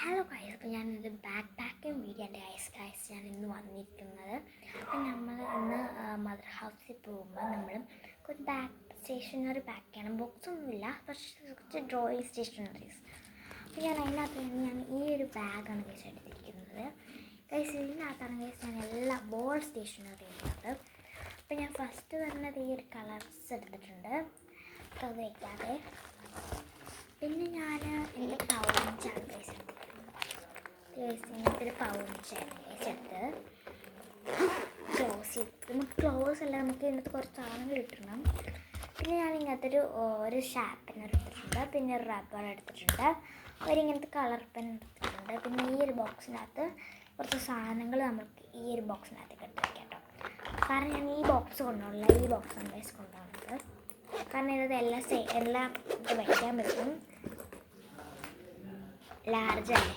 Hello guys, അപ്പോൾ ഞാനൊരു back packing video എൻ്റെ ഗൈസ് ഞാൻ ഇന്ന് വന്നിരിക്കുന്നത്. അപ്പം നമ്മൾ ഇന്ന് മദർ ഹൗസിൽ പോകുമ്പോൾ നമ്മൾ ഒരു സ്റ്റേഷനറി പാക്ക് ചെയ്യണം. ബുക്സൊന്നുമില്ല, പക്ഷേ കുറച്ച് ഡ്രോയിങ് സ്റ്റേഷനറീസ്. അപ്പോൾ ഞാൻ അതിനകത്ത് ഞാൻ ഈ ഒരു ബാഗാണ് ഗൈസ് എടുത്തിരിക്കുന്നത്. ഗൈസ് ഇതിനകത്താണ് ഗൈസ് ഞാൻ എല്ലാ ബോൾ സ്റ്റേഷനറി ഉള്ളത്. അപ്പോൾ ഞാൻ ഫസ്റ്റ് പറഞ്ഞത് ഈ ഒരു കളർസ് എടുത്തിട്ടുണ്ട്, അത് വയ്ക്കാതെ. പിന്നെ ഞാൻ എൻ്റെ പൗച്ചാണ് ഗൈസ് എടുത്തിരിക്കുന്നത്. ഇങ്ങനത്തെ ഒരു പൗച്ചാണ് ഗൈസ് എടുത്ത് ക്ലോസ് ചെയ്ത് നമുക്ക് ക്ലോസ് അല്ല, നമുക്ക് ഇതിനകത്ത് കുറച്ച് സാധനങ്ങൾ ഇട്ടണം. പിന്നെ ഞാൻ ഇങ്ങനത്തെ ഒരു ഷാർപ്പനർ എടുത്തിട്ടുണ്ട്, പിന്നെ ഒരു റബ്ബർ എടുത്തിട്ടുണ്ട്, ഒരിങ്ങനത്തെ കളർ പെൻ എടുത്തിട്ടുണ്ട്. പിന്നെ ഈ ഒരു ബോക്സിനകത്ത് കുറച്ച് സാധനങ്ങൾ നമുക്ക് ഈ ഒരു ബോക്സിനകത്തേക്ക് എടുത്ത് വയ്ക്കാം കേട്ടോ. കാരണം ഞാൻ ഈ ബോക്സ് കൊണ്ടുപോകില്ല, ഈ ബോക്സാണ് ഗൈസ് കൊണ്ടുപോകുന്നത്. കാരണം ഇത് എല്ലാം ഇത് വയ്ക്കാൻ പറ്റും, ലാർജല്ലേ.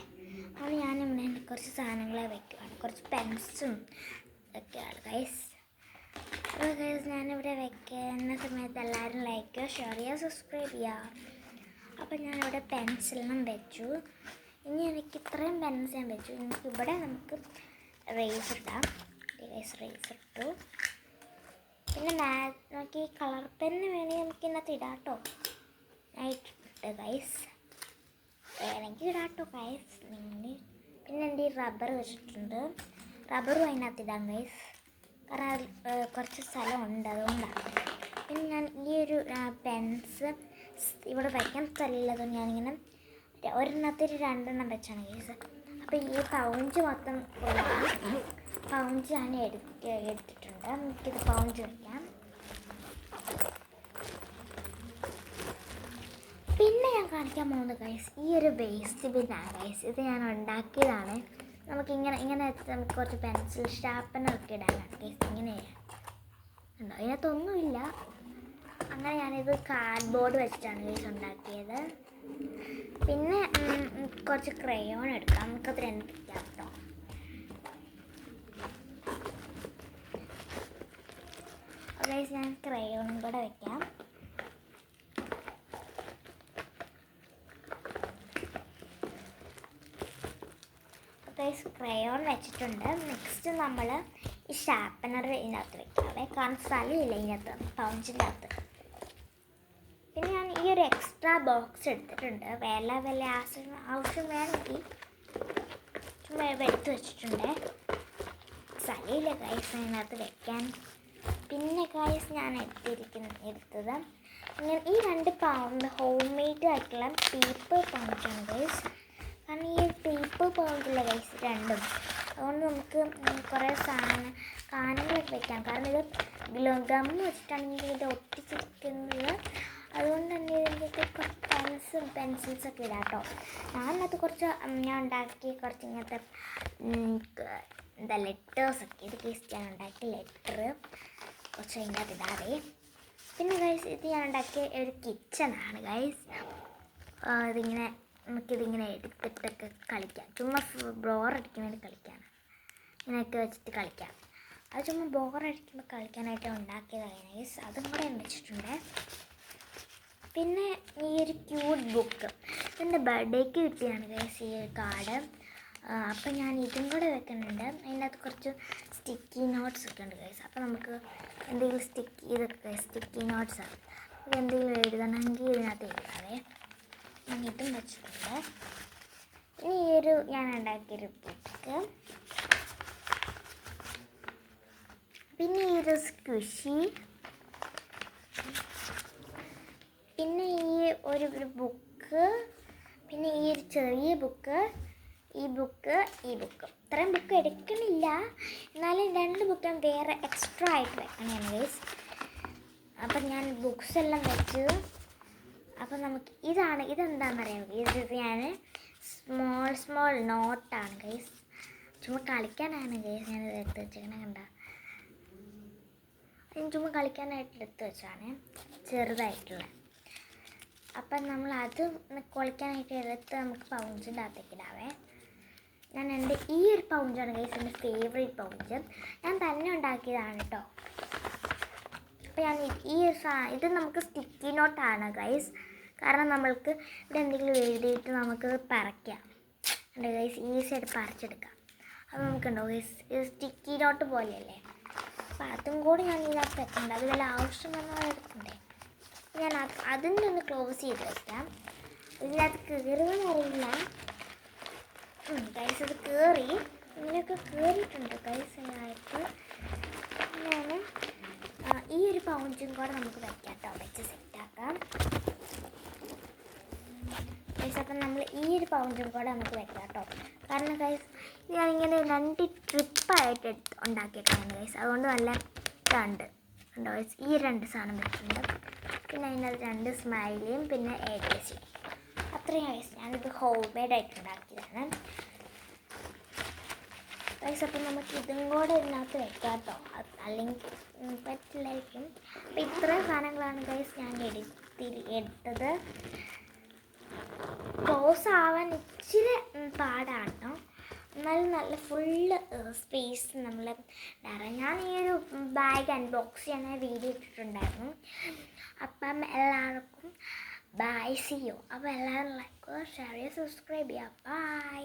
അപ്പോൾ ഞാനിവിടെ കുറച്ച് സാധനങ്ങൾ വയ്ക്കുകയാണ്, കുറച്ച് പെൻസും ഒക്കെയാണ് ഗൈസ്. അപ്പോൾ ഗൈസ് ഞാനിവിടെ വയ്ക്കുന്ന സമയത്ത് എല്ലാവരും ലൈക്ക് ഷെയർ ചെയ്യുക, സബ്സ്ക്രൈബ് ചെയ്യുക. അപ്പോൾ ഞാനിവിടെ പെൻസിലെല്ലാം വെച്ചു. ഇനി എനിക്ക് ഇത്രയും പെൻസ് ഞാൻ വെച്ചു. ഇവിടെ നമുക്ക് റേസ് ഇടാം. റേസ് ഇട്ടു. പിന്നെ നമുക്ക് ഈ കളർ പെന്ന് വേണമെങ്കിൽ നമുക്ക് ഇതിനകത്ത് ഇടാം കേട്ടോ. ഇട്ട് ഗൈസ് വേണമെങ്കിൽ ഇടാം കേട്ടോ ഗൈസ് നിങ്ങൾ. പിന്നെ എൻ്റെ ഈ റബ്ബർ വെച്ചിട്ടുണ്ട്, റബ്ബറും അതിനകത്ത് ഇടാം ഗൈസ്, കാരണം കുറച്ച് സ്ഥലമുണ്ട്, അതുകൊണ്ടാണ്. പിന്നെ ഞാൻ ഈ ഒരു പെൻസ് ഇവിടെ വയ്ക്കാൻ സ്ഥലമില്ലത് ഞാനിങ്ങനെ ഒരെണ്ണത്തിൽ രണ്ടെണ്ണം വെച്ചാണ് ഗൈസ്. അപ്പോൾ ഈ പൗഞ്ച് മൊത്തം പൗഞ്ച് ഞാൻ എടുത്തിട്ടുണ്ട്. നമുക്കിത് പൗഞ്ച് വയ്ക്കാം. പിന്നെ ഞാൻ കാണിക്കാൻ പോകുന്നത് ഗൈസ് ഈ ഒരു വേസ്റ്റ് ബിന്നാണ് ഗൈസ്. ഇത് ഞാൻ ഉണ്ടാക്കിയതാണ്. നമുക്കിങ്ങനെ നമുക്ക് കുറച്ച് പെൻസിൽ ഷാർപ്പനൊക്കെ ഇടാനാണ് ഗൈസ്. ഇങ്ങനെ ഉണ്ടോ, ഇതിനകത്തൊന്നുമില്ല. അങ്ങനെ ഞാനിത് കാർഡ്ബോർഡ് വെച്ചിട്ടാണ് ഗൈസ് ഉണ്ടാക്കിയത്. പിന്നെ കുറച്ച് ക്രയോൺ എടുക്കാം, നമുക്കത് രണ്ട് വയ്ക്കാം കേട്ടോ. ഗൈസ് ഞാൻ ക്രയോണും കൂടെ വയ്ക്കാം. ഗൈസ് ക്രയോൺ വെച്ചിട്ടുണ്ട്. നെക്സ്റ്റ് നമ്മൾ ഈ ഷാർപ്പനർ ഇതിനകത്ത് വെക്കാവേ, കാരണം സ്ഥലമില്ല ഇതിനകത്ത് പൗഞ്ചിൻ്റെ അകത്ത്. പിന്നെ ഞാൻ ഈ ഒരു എക്സ്ട്രാ ബോക്സ് എടുത്തിട്ടുണ്ട്, വല്ല ആവശ്യം വേണമെങ്കിൽ ചുമ്മാ എടുത്ത് വെച്ചിട്ടുണ്ട്. സ്ഥലമില്ല ഗൈസ് അതിനകത്ത് വെക്കാൻ. പിന്നെ ഗൈസ് ഞാൻ എടുത്തത് ഇങ്ങനെ ഈ 2 പൗണ്ട് ഹോം മെയ്ഡ് ആയിട്ടുള്ള പേപ്പർ പൗച്ചാണ് ഗൈസ്. കാരണം ഈ പേപ്പർ പൗണ്ടില്ല ഗൈസ് രണ്ടും, അതുകൊണ്ട് നമുക്ക് കുറേ സാധനങ്ങളൊക്കെ വെക്കാം. കാരണം ഇത് ഗമ്മ് വെച്ചിട്ടാണെങ്കിൽ ഇത് ഒട്ടിച്ചിരിക്കുന്നത്, അതുകൊണ്ട് തന്നെ ഇതിൻ്റെ കുറച്ച് പെൻസിൽസൊക്കെ ഇടാം കേട്ടോ. ഞാനത് ഞാൻ ഉണ്ടാക്കി കുറച്ച് ഇങ്ങനത്തെ ലെറ്റേഴ്സൊക്കെ ഇത് കേസ് ഞാൻ ഉണ്ടാക്കി ലെറ്റർ കുറച്ച് അതിൻ്റെ അകത്ത് ഇടാതെ. പിന്നെ ഗൈസ് ഇത് ഞാൻ ഉണ്ടാക്കിയ ഒരു കിച്ചണാണ് ഗൈസ്. നമുക്കിതിങ്ങനെ എടുത്തിട്ടൊക്കെ കളിക്കാം, ചുമ്മാ ബോറടിക്കാൻ വേണ്ടി കളിക്കാൻ, ഇങ്ങനെയൊക്കെ വെച്ചിട്ട് കളിക്കാം. അത് ചുമ്മാ ബോറടിക്കുമ്പോൾ കളിക്കാനായിട്ട് ഉണ്ടാക്കിയതാണ് ഗൈസ്. അതും കൂടെ ഞാൻ വെച്ചിട്ടുണ്ട്. പിന്നെ ഈ ഒരു ക്യൂട്ട് ബുക്ക് എൻ്റെ ബർത്ത്ഡേക്ക് കിട്ടിയാണ് ഗൈസ് ഈ ഒരു കാർഡ്. അപ്പം ഞാൻ ഇതും കൂടെ വെക്കുന്നുണ്ട്. അതിനകത്ത് കുറച്ച് സ്റ്റിക്കി നോട്ട്സ് ഒക്കെ ഉണ്ട് ഗൈസ്. അപ്പോൾ നമുക്ക് എന്തെങ്കിലും സ്റ്റിക്കി നോട്ട്സാണ്, അപ്പോൾ എന്തെങ്കിലും എഴുതണമെങ്കിൽ ഇതിനകത്ത് എഴുതാവേ. ഞാൻ ഇതും വെച്ചിട്ടുണ്ട്. ഇനി ഈ ഒരു ഞാൻ ഉണ്ടാക്കിയൊരു ബുക്ക്, പിന്നെ ഈ ഒരു സ്ക്വിഷി, പിന്നെ ഈ ഒരു ബുക്ക്, പിന്നെ ഈ ഒരു ചെറിയ ബുക്ക്, ഈ ബുക്ക്. ഇത്രയും ബുക്ക് എടുക്കണില്ല, എന്നാലും 2 ബുക്ക് വേറെ എക്സ്ട്രാ ആയിട്ട് വെക്കണേ ഗൈസ്. അപ്പം ഞാൻ ബുക്സ് എല്ലാം വെച്ചു. അപ്പം നമുക്ക് ഇതെന്താണെന്നറിയാം, ഇത് ഞാൻ സ്മോൾ നോട്ടാണ് ഗൈസ്, ചുമ്മാ കളിക്കാനാണ് ഗൈസ് ഞാനിത് എടുത്ത് വെച്ചേക്കണേ. കണ്ട, ചുമ്മാ കളിക്കാനായിട്ട് എടുത്ത് വെച്ചാണ് ചെറുതായിട്ടുള്ള. അപ്പം നമ്മളത് കളിക്കാനായിട്ട് എടുത്ത് നമുക്ക് പൗഞ്ചിൻ്റെ അകത്തേക്ക് ഇടാവേ. ഞാൻ എൻ്റെ ഈ ഒരു പൗഞ്ചാണ് ഗൈസ് എൻ്റെ ഫേവറേറ്റ് പൗഞ്ച്, ഞാൻ തന്നെ ഉണ്ടാക്കിയതാണ് കേട്ടോ. അപ്പോൾ ഞാൻ ഇത് നമുക്ക് സ്റ്റിക്കി നോട്ടാണ് ഗൈസ്, കാരണം നമ്മൾക്ക് ഇവിടെ എന്തെങ്കിലും എഴുതിയിട്ട് നമുക്കത് പറിക്കാം. ഉണ്ട് ഗൈസ്, ഈസി ആയിട്ട് പറിച്ചെടുക്കാം. അപ്പോൾ നമുക്കുണ്ടോ ഗൈസ്, ഇത് സ്റ്റിക്കി നോട്ട് പോലെയല്ലേ, അപ്പോൾ അതും കൂടി ഞാൻ ഇതിനകത്ത് വെക്കുന്നുണ്ട്. അത് വല്ല ആവശ്യം വന്നാൽ എടുക്കണ്ടേ. ഞാൻ അതിൻ്റെ ഒന്ന് ക്ലോസ് ചെയ്ത് വയ്ക്കാം. ഇതിനകത്ത് കയറുമെന്ന് അറിയില്ല ഗൈസ്, അത് കയറി ഇങ്ങനെയൊക്കെ കയറിയിട്ടുണ്ട് ഗൈസ്. ഇതിനകത്ത് ഞാൻ ഈ ഒരു പൗച്ചും കൂടെ നമുക്ക് വെക്കാം കേട്ടോ, വെച്ച് സെറ്റാക്കാം ഗൈസ്. അപ്പം നമ്മൾ ഈ ഒരു പൗച്ചും കൂടെ നമുക്ക് വെക്കാം കേട്ടോ. കാരണം ഗൈസ് ഞാനിങ്ങനെ 2 ട്രിപ്പായിട്ട് ഉണ്ടാക്കിയിട്ടുണ്ട് ഗൈസ്, അതുകൊണ്ട് നല്ല ഇതുണ്ട് ഉണ്ടോ ഗൈസ്. ഈ 2 സാധനം വെച്ചിട്ടുണ്ട്, പിന്നെ അതിനകത്ത് 2 സ്മൈലിയും പിന്നെ ABC. അത്രയും ഗൈസ്. ഞാനിത് ഹോം മെയ്ഡായിട്ട് ഉണ്ടാക്കിയതാണ് ഗൈസ്. അപ്പം നമുക്ക് ഇതും കൂടെ ഇതിനകത്ത് വെക്കാം കേട്ടോ, അല്ലെങ്കിൽ പറ്റില്ലായിരിക്കും. അപ്പം ഇത്രയും സാധനങ്ങളാണ് ഗൈസ് ഞാൻ എടുത്തത്. ക്ലോസ് ആവാൻ ഇച്ചിരി പാടാണ് കേട്ടോ, എന്നാലും നല്ല ഫുള്ള് സ്പേസ് നമ്മൾ ഞാൻ ഈ ഒരു ബാഗ് അൺബോക്സ് ചെയ്യാൻ വീഡിയോ ഇട്ടിട്ടുണ്ടായിരുന്നു. അപ്പം എല്ലാവർക്കും ബൈ, സി യു. അപ്പോൾ എല്ലാവരും ലൈക്ക് ചെയ്യുക, ഷെയർ ചെയ്യുക, സബ്സ്ക്രൈബ് ചെയ്യുക. ബൈ.